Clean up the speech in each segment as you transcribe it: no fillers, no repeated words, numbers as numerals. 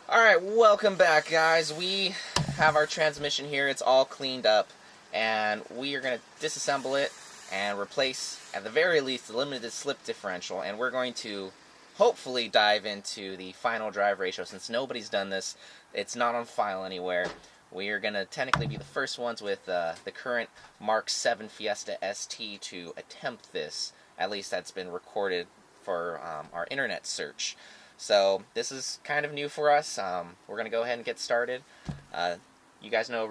Alright, welcome back, guys. We have our transmission here. It's all cleaned up, and we are going to disassemble it and replace, at the very least, the limited slip differential, and we're going to hopefully dive into the final drive ratio. Since nobody's done this, it's not on file anywhere. We are going to technically be the first ones with the current Mark 7 Fiesta ST to attempt this. At least that's been recorded for our internet search. So this is kind of new for us. We're going to go ahead and get started. You guys know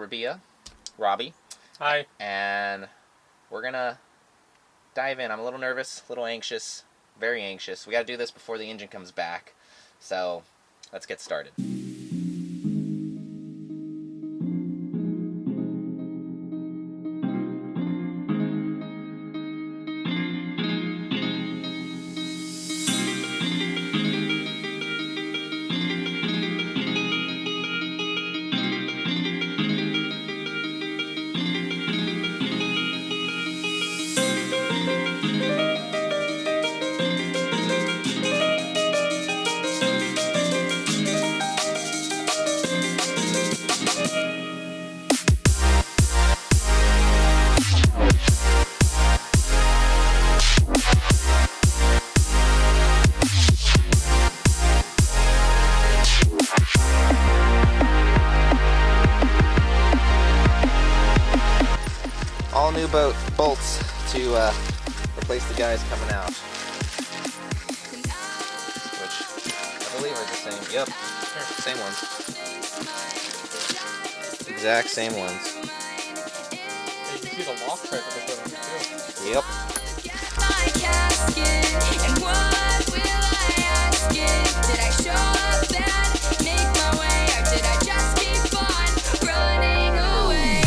Robbie. Hi. And we're going to dive in. I'm a little nervous, a little anxious, very anxious. We got to do this before the engine comes back. So let's get started. All new bolts to replace the guys coming out, which I believe are the same. Yep, same ones. Exact same ones. Hey, you can see the lock type of the too. Yep. Did I show up and make my way, or did I just keep on running away?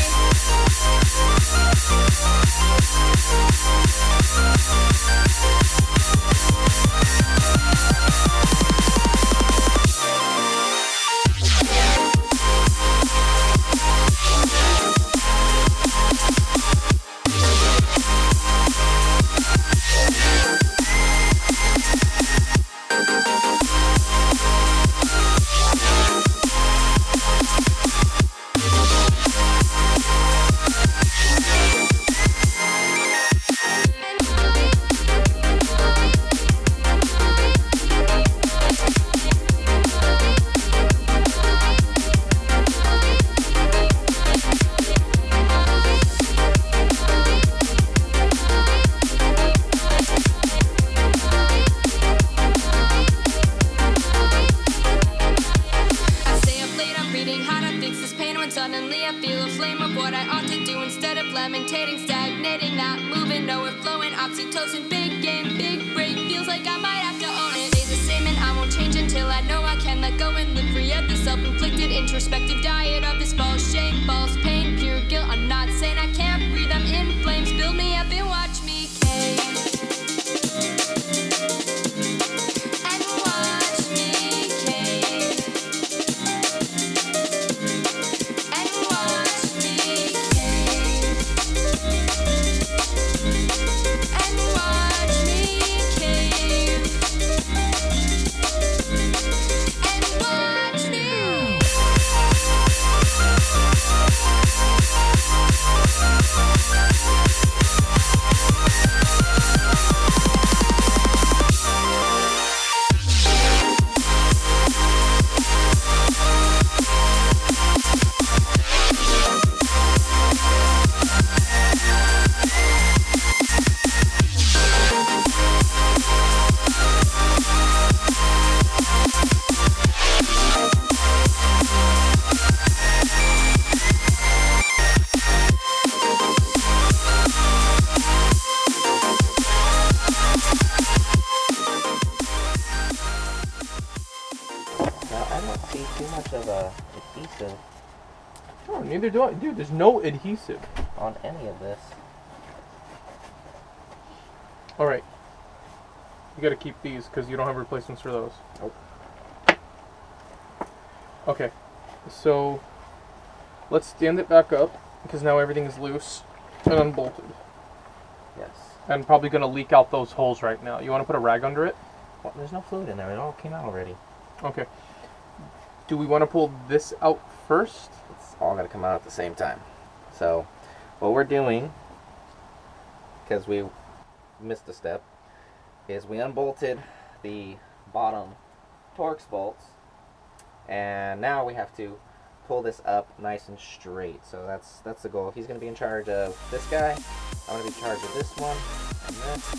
Suddenly I feel a flame of what I ought to do instead of lamentating, stagnating, not moving, nowhere flowing, oxytocin, big game, big break, feels like I might have to own it. Stays the same and I won't change until I know I can let go and live free of the self-inflicted introspective diet of this false shame, false pain, pure guilt. I'm not saying I can't breathe, I'm in flames, build me up and watch me cave. And watch me cave. Too much of a adhesive. Oh, neither do I. Dude, there's no adhesive on any of this. Alright. You gotta keep these because you don't have replacements for those. Nope. Okay. So, let's stand it back up because now everything is loose and unbolted. Yes. I'm probably gonna leak out those holes right now. You want to put a rag under it? Well, there's no fluid in there. It all came out already. Okay. Do we want to pull this out first? It's all going to come out at the same time. So what we're doing, because we missed a step, is we unbolted the bottom Torx bolts, and now we have to pull this up nice and straight. So that's the goal. He's going to be in charge of this guy. I'm going to be in charge of this one and this.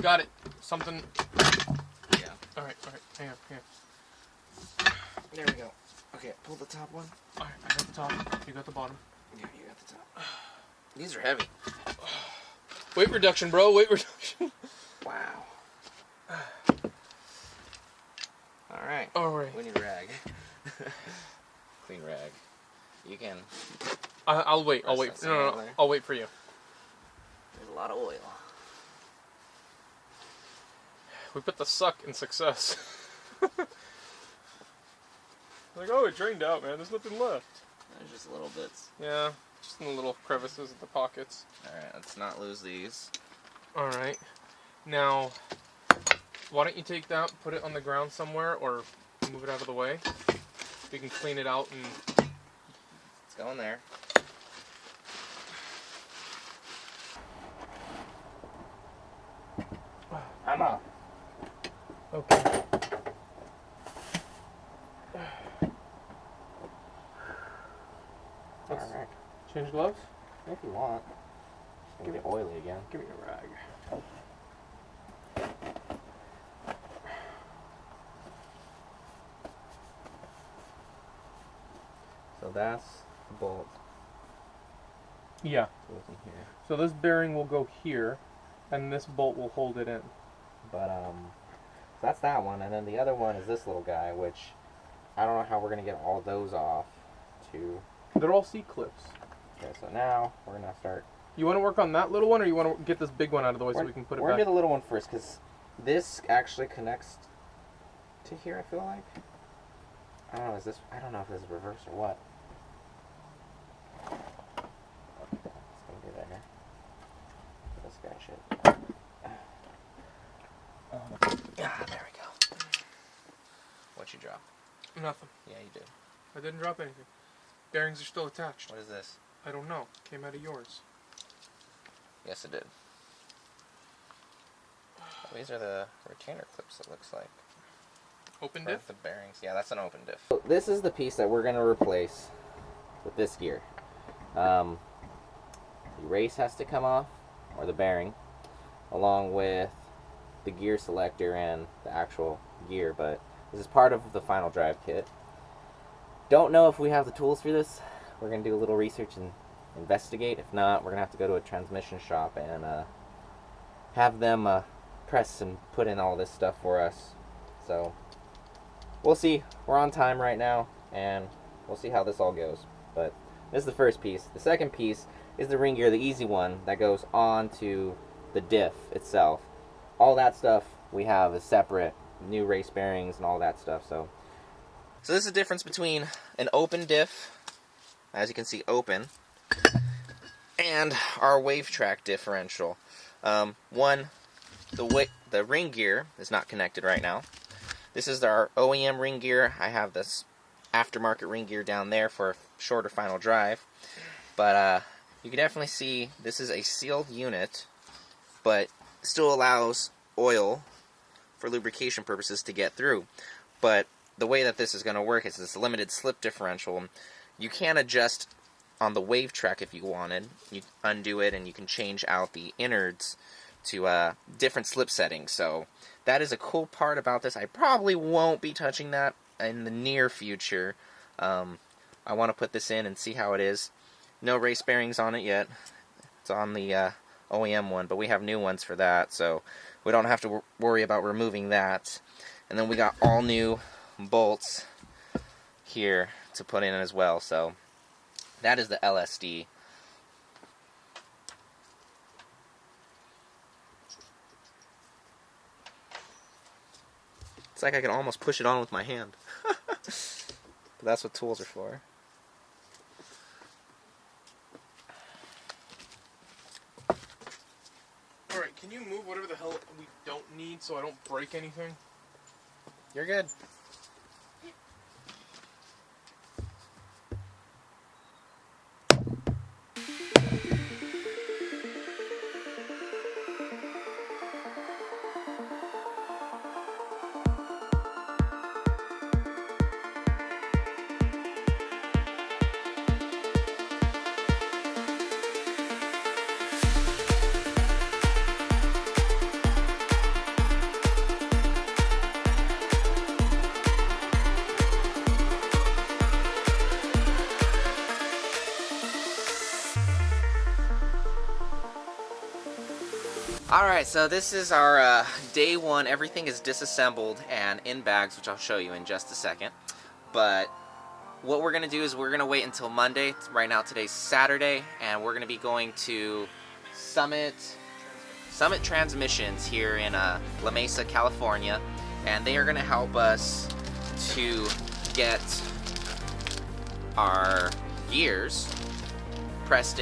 Got it. Something. Yeah. Alright. Hang on. There we go. Okay, pull the top one. Alright, I got the top. You got the bottom. Yeah, you got the top. These are heavy. Weight reduction, bro. Weight reduction. Wow. Alright. Alright. We need rag. Clean rag. You can. I'll wait. I'll wait. No. I'll wait for you. There's a lot of oil. We put the suck in success. Like, oh, it drained out, man. There's nothing left. There's just little bits. Yeah, just in the little crevices at the pockets. Alright, let's not lose these. Alright. Now, why don't you take that, put it on the ground somewhere, or move it out of the way. We can clean it out and... It's going there. I'm up. Okay. Alright. Change gloves? If you want. Give it oily again. Give me a rag. So that's the bolt. Yeah. Goes in here. So this bearing will go here, and this bolt will hold it in. But so that's that one, and then the other one is this little guy, which I don't know how we're gonna get all those off. They're all C-clips. Okay, so now we're gonna start. You want to work on that little one, or you want to get this big one out of the way so we can put it We're back? gonna do the little one first, because this actually connects to here. I feel like. I don't know. Is this? I don't know if this is reverse or what. It's gonna be there. This guy should. There we go. What'd you drop? Nothing. Yeah, you did. I didn't drop anything. Bearings are still attached. What is this? I don't know. Came out of yours. Yes, it did. These are the retainer clips, it looks like. Open For diff? the bearings. Yeah, that's an open diff. So this is the piece that we're going to replace with this gear. The race has to come off, or the bearing, along with the gear selector and the actual gear, but this is part of the final drive kit. Don't know if we have the tools for this. We're going to do a little research and investigate. If not, we're going to have to go to a transmission shop and have them press and put in all this stuff for us. So we'll see. We're on time right now, and we'll see how this all goes. But this is the first piece. The second piece is the ring gear, the easy one, that goes on to the diff itself. All that stuff we have is separate, new race bearings and all that stuff. So this is the difference between an open diff, as you can see, open, and our Wavetrac differential. One, the ring gear is not connected right now. This is our OEM ring gear. I have this aftermarket ring gear down there for a shorter final drive. But you can definitely see this is a sealed unit, but still allows oil for lubrication purposes to get through. But the way that this is going to work is this limited slip differential. You can adjust on the Wavetrac if you wanted. You undo it and you can change out the innards to different slip settings. So that is a cool part about this. I probably won't be touching that in the near future. I want to put this in and see how it is. No race bearings on it yet. It's on the OEM one, but we have new ones for that, so we don't have to worry about removing that. And then we got all new bolts here to put in as well. So that is the LSD. It's like I can almost push it on with my hand. But that's what tools are for. Alright, can you move whatever the hell we don't need so I don't break anything? You're good. Alright, so this is our day one. Everything is disassembled and in bags, which I'll show you in just a second. But what we're going to do is we're going to wait until Monday. Right now, today's Saturday, and we're going to be going to Summit Transmissions here in La Mesa, California. And they are going to help us to get our gears pressed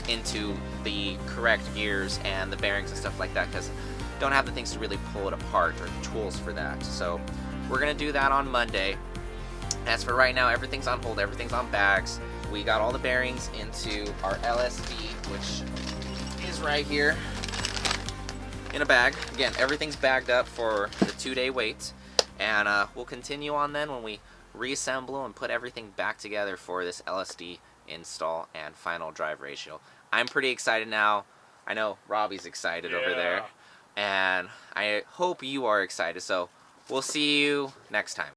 into the correct gears and the bearings and stuff like that, because don't have the things to really pull it apart or the tools for that. So we're gonna do that on Monday. As for right now, everything's on hold, everything's on bags. We got all the bearings into our LSD, which is right here in a bag. Again, everything's bagged up for the 2-day wait, and we'll continue on then when we reassemble and put everything back together for this LSD install and final drive ratio. I'm pretty excited now. I know Robbie's excited over there, and I hope you are excited. So we'll see you next time.